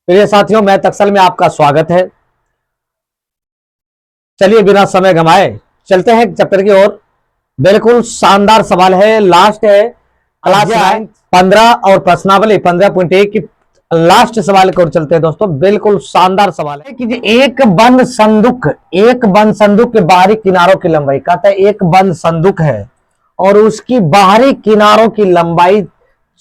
प्रिय साथियों, मैं तक्सल में आपका स्वागत है। चलिए बिना समय गंवाए चलते हैं चैप्टर की ओर। बिल्कुल शानदार सवाल है, लास्ट है क्लास 9 15 और प्रश्नावली 15.1 की लास्ट सवाल की ओर चलते हैं दोस्तों। बिल्कुल शानदार सवाल है कि एक बंद संदूक के बाहरी किनारों की लंबाई, कहता है एक बंद संदूक है और उसकी बाहरी किनारों की लंबाई,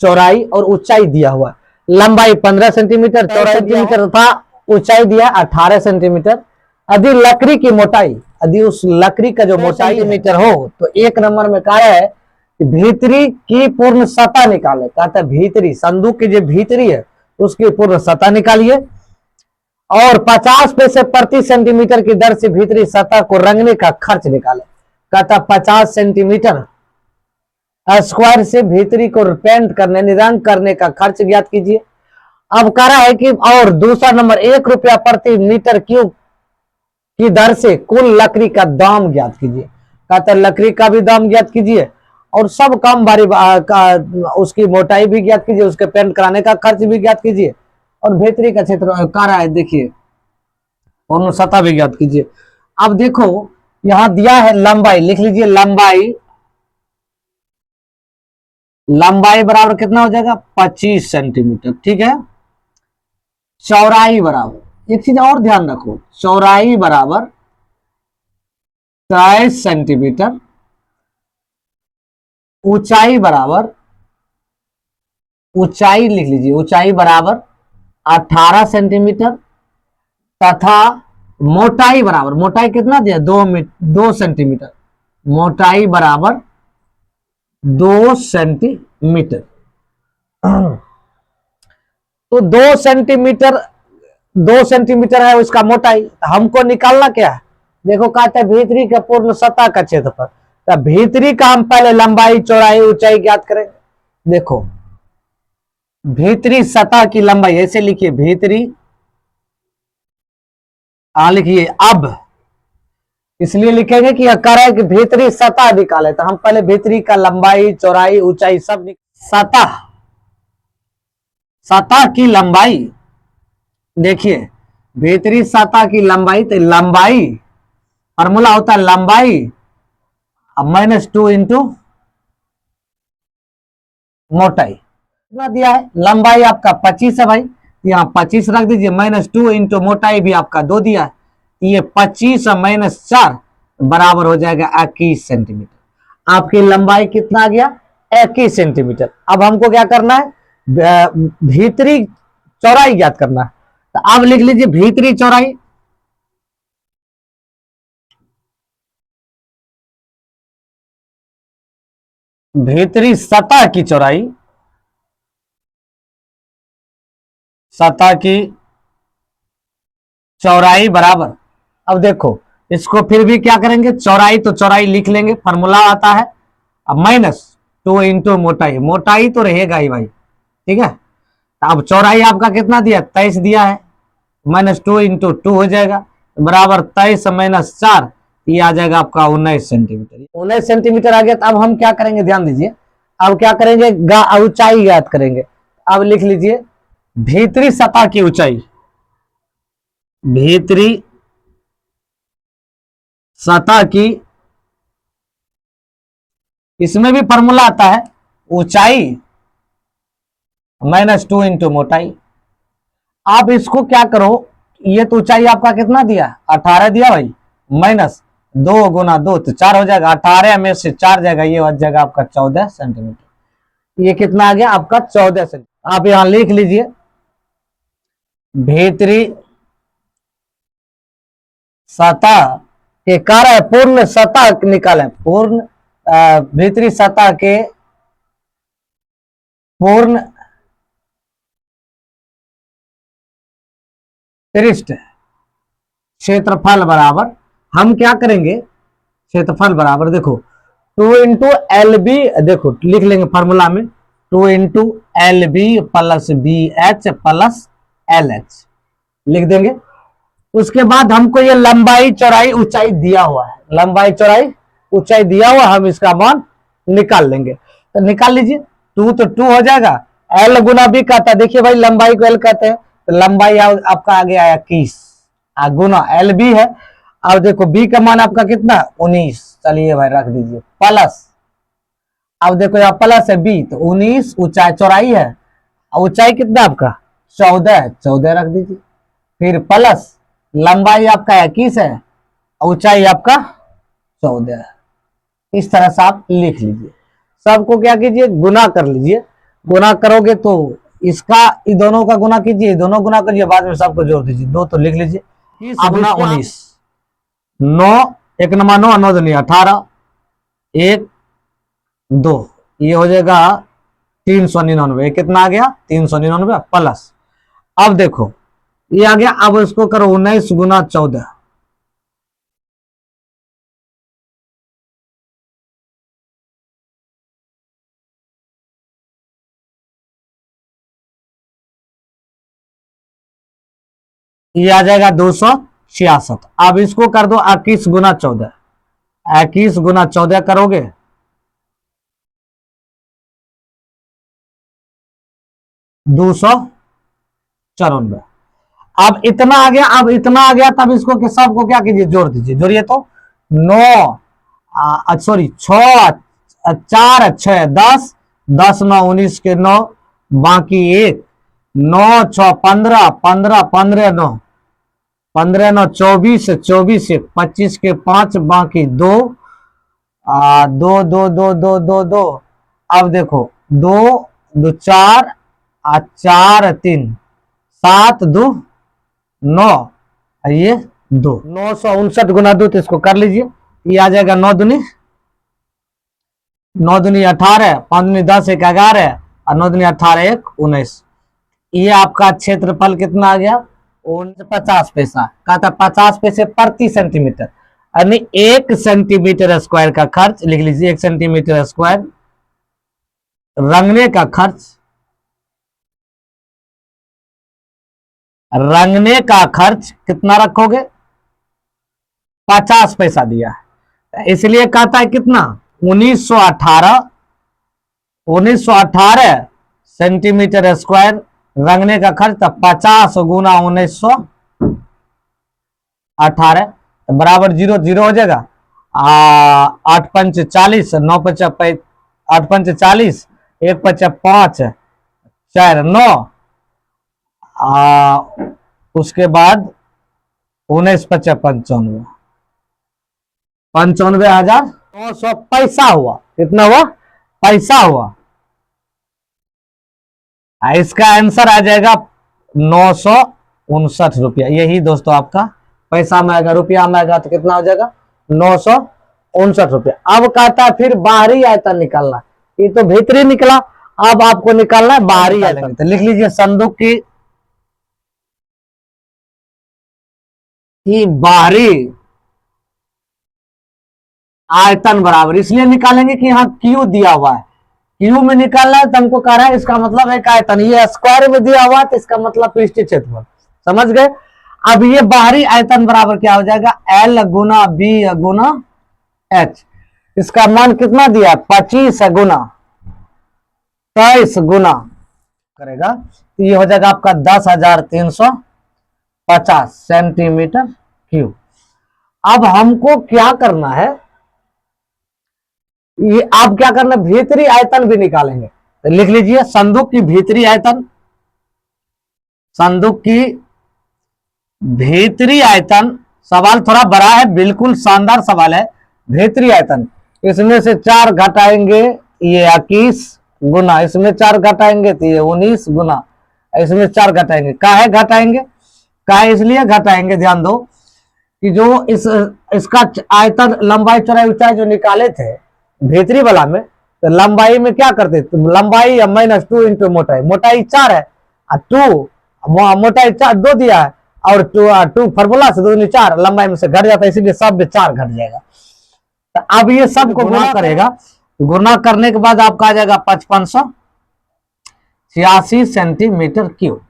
चौड़ाई और ऊंचाई दिया हुआ। लंबाई 15 सेंटीमीटर, चौड़ाई सेंटीमीटर तथा ऊंचाई दिया 18 सेंटीमीटर। यदि लकड़ी की मोटाई, यदि उस लकड़ी का जो मोटाई मीटर हो तो एक नंबर में कहा है कि भीतरी की पूर्ण सतह निकाले। कहता है भीतरी संदूक की जो भीतरी है उसकी पूर्ण सतह निकालिए और 50 पैसे प्रति सेंटीमीटर की दर से भीतरी सतह को रंगने का खर्च निकाले। कहता 50 सेंटीमीटर स्क्वायर से भीतरी को पेंट करने, निरंग करने का खर्च ज्ञात कीजिए। अब कह रहा है कि और दूसरा नंबर 1 रुपया प्रति मीटर क्यूब की दर से कुल लकड़ी का दाम ज्ञात कीजिए। कहता है लकड़ी का भी दाम ज्ञात कीजिए और सब काम बारी उसकी मोटाई भी ज्ञात कीजिए, उसके पेंट कराने का खर्च भी ज्ञात कीजिए और भीतरी का क्षेत्र कह रहा है, देखिए पूर्ण सतह भी ज्ञात कीजिए। अब देखो यहां दिया है लंबाई, लिख लीजिए लंबाई बराबर कितना हो जाएगा 25 सेंटीमीटर, ठीक है। चौड़ाई बराबर, एक चीज और ध्यान रखो, चौड़ाई बराबर 23 सेंटीमीटर, ऊंचाई बराबर, ऊंचाई लिख लीजिए, ऊंचाई बराबर 18 सेंटीमीटर तथा मोटाई बराबर, मोटाई कितना दिया 2 सेंटीमीटर, मोटाई बराबर 2 सेंटीमीटर। तो 2 सेंटीमीटर है उसका मोटाई, हमको निकालना क्या है, देखो कहते हैं भीतरी का पूर्ण सतह का क्षेत्रफल। तो भीतरी का हम पहले लंबाई, चौड़ाई, ऊंचाई ज्ञात करेंगे। देखो भीतरी सतह की लंबाई ऐसे लिखिए, भीतरी लिखिए, अब इसलिए लिखेंगे कि कह रहा है कि भीतरी सतह निकाले, तो हम पहले भीतरी का लंबाई, चौड़ाई, ऊंचाई सब सतह की लंबाई, देखिए भीतरी सतह की लंबाई, तो लंबाई फॉर्मूला होता है लंबाई -2 इंटू मोटाई। कितना दिया है, लंबाई आपका 25 है भाई, यहाँ 25 रख दीजिए, -2 इंटू मोटाई भी आपका 2 दिया है, ये 25 -4 बराबर हो जाएगा 21 सेंटीमीटर। आपकी लंबाई कितना आ गया 21 सेंटीमीटर। अब हमको क्या करना है, भीतरी चौड़ाई ज्ञात करना है। तो अब लिख लीजिए भीतरी चौड़ाई, भीतरी सतह की चौड़ाई, सतह की चौड़ाई बराबर, अब देखो इसको फिर भी क्या करेंगे, चौड़ाई तो चौड़ाई लिख लेंगे, फॉर्मूला आता है -2 इंटू मोटाई, मोटाई तो रहेगा ही भाई, ठीक है। अब चौड़ाई आपका कितना दिया 23 दिया है, -2 इंटू 2 हो जाएगा बराबर 23 -4, ये आ जाएगा आपका 19 सेंटीमीटर। 19 सेंटीमीटर आ गया। तो अब हम क्या करेंगे, ध्यान दीजिए, अब क्या करेंगे, ऊंचाई ज्ञात करेंगे। अब लिख लीजिए भीतरी सतह की ऊंचाई, भीतरी सतह की, इसमें भी फॉर्मूला आता है ऊंचाई -2 इंटू मोटाई। आप इसको क्या करो, ये तो ऊंचाई आपका कितना दिया 18 दिया भाई, -2 गुना 2 तो 4 हो जाएगा, 18 में से 4 जाएगा, ये बच जाएगा आपका 14 सेंटीमीटर। ये कितना आ गया आपका 14 सेंटीमीटर। आप यहां लिख लीजिए भीतरी सतह के कार्य पूर्ण सतह निकालें, पूर्ण भीतरी सतह के पूर्ण पृष्ठ क्षेत्रफल बराबर, हम क्या करेंगे, क्षेत्रफल बराबर देखो 2 इंटू एल बी, देखो लिख लेंगे फॉर्मूला में 2 into L B plus B H plus L H लिख देंगे। उसके बाद हमको ये लंबाई, चौड़ाई, ऊंचाई दिया हुआ है, लंबाई, चौड़ाई, ऊंचाई दिया हुआ, हम इसका मान निकाल लेंगे। तो निकाल लीजिए, 2 तो 2 हो जाएगा, एल गुना बी कहता है, देखिए भाई लंबाई को एल कहते हैं, तो लंबाई आपका आगे आया 21 गुना एल बी है। अब देखो बी का मान आपका कितना 19, चलिए भाई रख दीजिए प्लस। अब देखो यहाँ प्लस है बी तो 19 ऊंचाई चौड़ाई है, ऊंचाई कितना आपका 14 है, 14 रख दीजिए। फिर प्लस लंबाई आपका 21 है, ऊंचाई आपका 14 है। इस तरह से आप लिख लीजिए। सबको क्या कीजिए गुना कर लीजिए। गुना करोगे तो इसका इन दोनों का गुना कीजिए, दोनों गुना करिए, बाद में सबको जोड़ दीजिए। 2 तो लिख लीजिए, 20 गुना 19, 9 1 नंबर 9 9 दूनी 18 1 2, ये हो जाएगा 399। कितना आ गया 399 प्लस। अब देखो ये आ गया, अब इसको करो 19 गुना 14, ये आ जाएगा 266। अब इसको कर दो 21 गुना 14, 21 गुना 14 करोगे 294। अब इतना आ गया, अब इतना आ गया, तब इसको के सबको क्या कीजिए जोड़ दीजिए। जोड़िए तो 9 सॉरी 6 4 6 10, 10 9 19 के 9, बाकी 1 9 6 15 15 15 9 15 9 24 24 1 25 के 5, बाकी 2 2 2 2 2 2 2। अब देखो 2 2 4 4 3 7 2 9, ये 2 959 गुना 2, तो इसको कर लीजिए। ये आ जाएगा 9 दूनी 9 दूनी 18, 5 दूनी 10 1 11 और 9 दूनी 18 1 19। ये आपका क्षेत्रफल कितना आ गया 50 पैसा। कहा था 50 पैसे प्रति सेंटीमीटर, यानी 1 सेंटीमीटर स्क्वायर का खर्च लिख लीजिए। 1 सेंटीमीटर स्क्वायर रंगने का खर्च, रंगने का खर्च कितना रखोगे 50 पैसा दिया है, इसलिए कहता है कितना 1918 सेंटीमीटर स्क्वायर रंगने का खर्च। तो 50 गुना 1918 बराबर 0 0 हो जाएगा। 8 पंच 40, 9 पंच 8 पंच 40, 1 पंच 5 4 9, उसके बाद 19 5 95, 95,900 पैसा हुआ। कितना हुआ पैसा हुआ। इसका आंसर आ जाएगा 959 रुपया। यही दोस्तों आपका पैसा में आएगा, रुपया में आएगा तो कितना हो जाएगा 959 रुपया। अब कहता है फिर बाहरी आयतन निकालना, ये तो भीतरी निकला, अब आपको निकालना है बाहरी आयतन। तो लिख लीजिए संदूक की बाहरी आयतन बराबर, इसलिए निकालेंगे कि यहाँ क्यू दिया हुआ है, क्यू में निकालना है तो हमको कह रहा है इसका मतलब है आयतन, ये स्क्वायर में दिया हुआ तो इसका मतलब पृष्ठीय क्षेत्रफल। समझ गए। अब ये बाहरी आयतन बराबर क्या हो जाएगा एल गुना बी गुना एच। इसका मान कितना दिया 25 गुना 23 गुना करेगा तो ये हो जाएगा आपका 10,350 सेंटीमीटर क्यूब। अब हमको क्या करना है, ये आप क्या करना भीतरी आयतन भी निकालेंगे। तो लिख लीजिए संदूक की भीतरी आयतन, संदूक की भीतरी आयतन। सवाल थोड़ा बड़ा है, बिल्कुल शानदार सवाल है। भीतरी आयतन, इसमें से 4 घटाएंगे ये 21 गुना, इसमें 4 घटाएंगे तो ये 19 गुना, इसमें 4 घटाएंगे। काहे घटाएंगे, काहे इसलिए घटाएंगे, ध्यान दो कि जो इसका आयतन लंबाई चौड़ाई ऊंचाई जो निकाले थे भीतरी वाला में, तो लंबाई में क्या करते, तो लंबाई -2 इंटू मोटाई, मोटाई 4 है और 2 मोटाई 2 दिया है और 2 फॉर्मूला से 2 4 लंबाई में से घट जाता है, इसीलिए सब में 4 घट जाएगा। तो अब ये सब को गुना करेगा, गुना करने के बाद आपका आ जाएगा 5586 सेंटीमीटर क्यूब।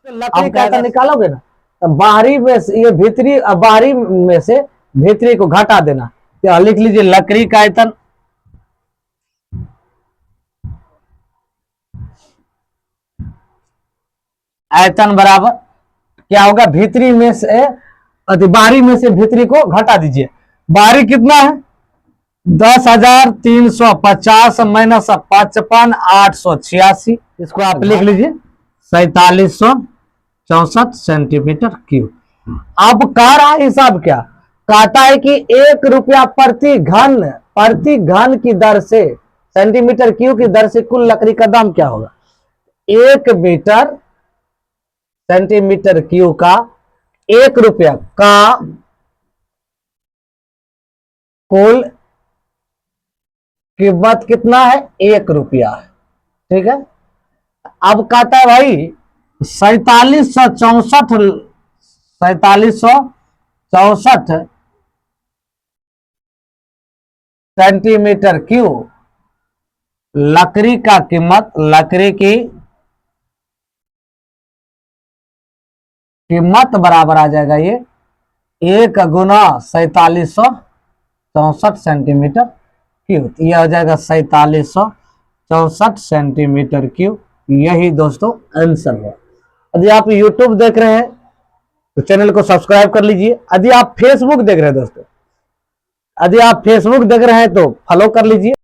लकड़ी का निकालोगे ना तो बाहरी में से ये भीतरी, बाहरी में से भीतरी को घटा देना। तो लिख लीजिए लकड़ी का आयतन आयतन बराबर क्या होगा, भीतरी में से बाहरी में से भीतरी को घटा दीजिए। बाहरी कितना है 10,350 माइनस 55,886, इसको आप लिख लीजिए 4764 सेंटीमीटर क्यूब। अब कह रहा है हिसाब क्या, कहता है कि 1 रुपया प्रति घन की दर से, सेंटीमीटर क्यूब की दर से कुल लकड़ी का दाम क्या होगा। 1 मीटर सेंटीमीटर क्यूब का 1 रुपया का कुल कीमत कितना है, 1 रुपया है, ठीक है। अब कहता है भाई 4764 सेंटीमीटर क्यूब लकड़ी का कीमत, लकड़ी की कीमत बराबर आ जाएगा ये 1 गुना 4764 सेंटीमीटर क्यूब, यह हो जाएगा 4764 सेंटीमीटर क्यूब। यही दोस्तों आंसर है। यदि आप YouTube देख रहे हैं तो चैनल को सब्सक्राइब कर लीजिए। यदि आप फेसबुक देख रहे हैं दोस्तों, यदि आप फेसबुक देख रहे हैं तो फॉलो कर लीजिए।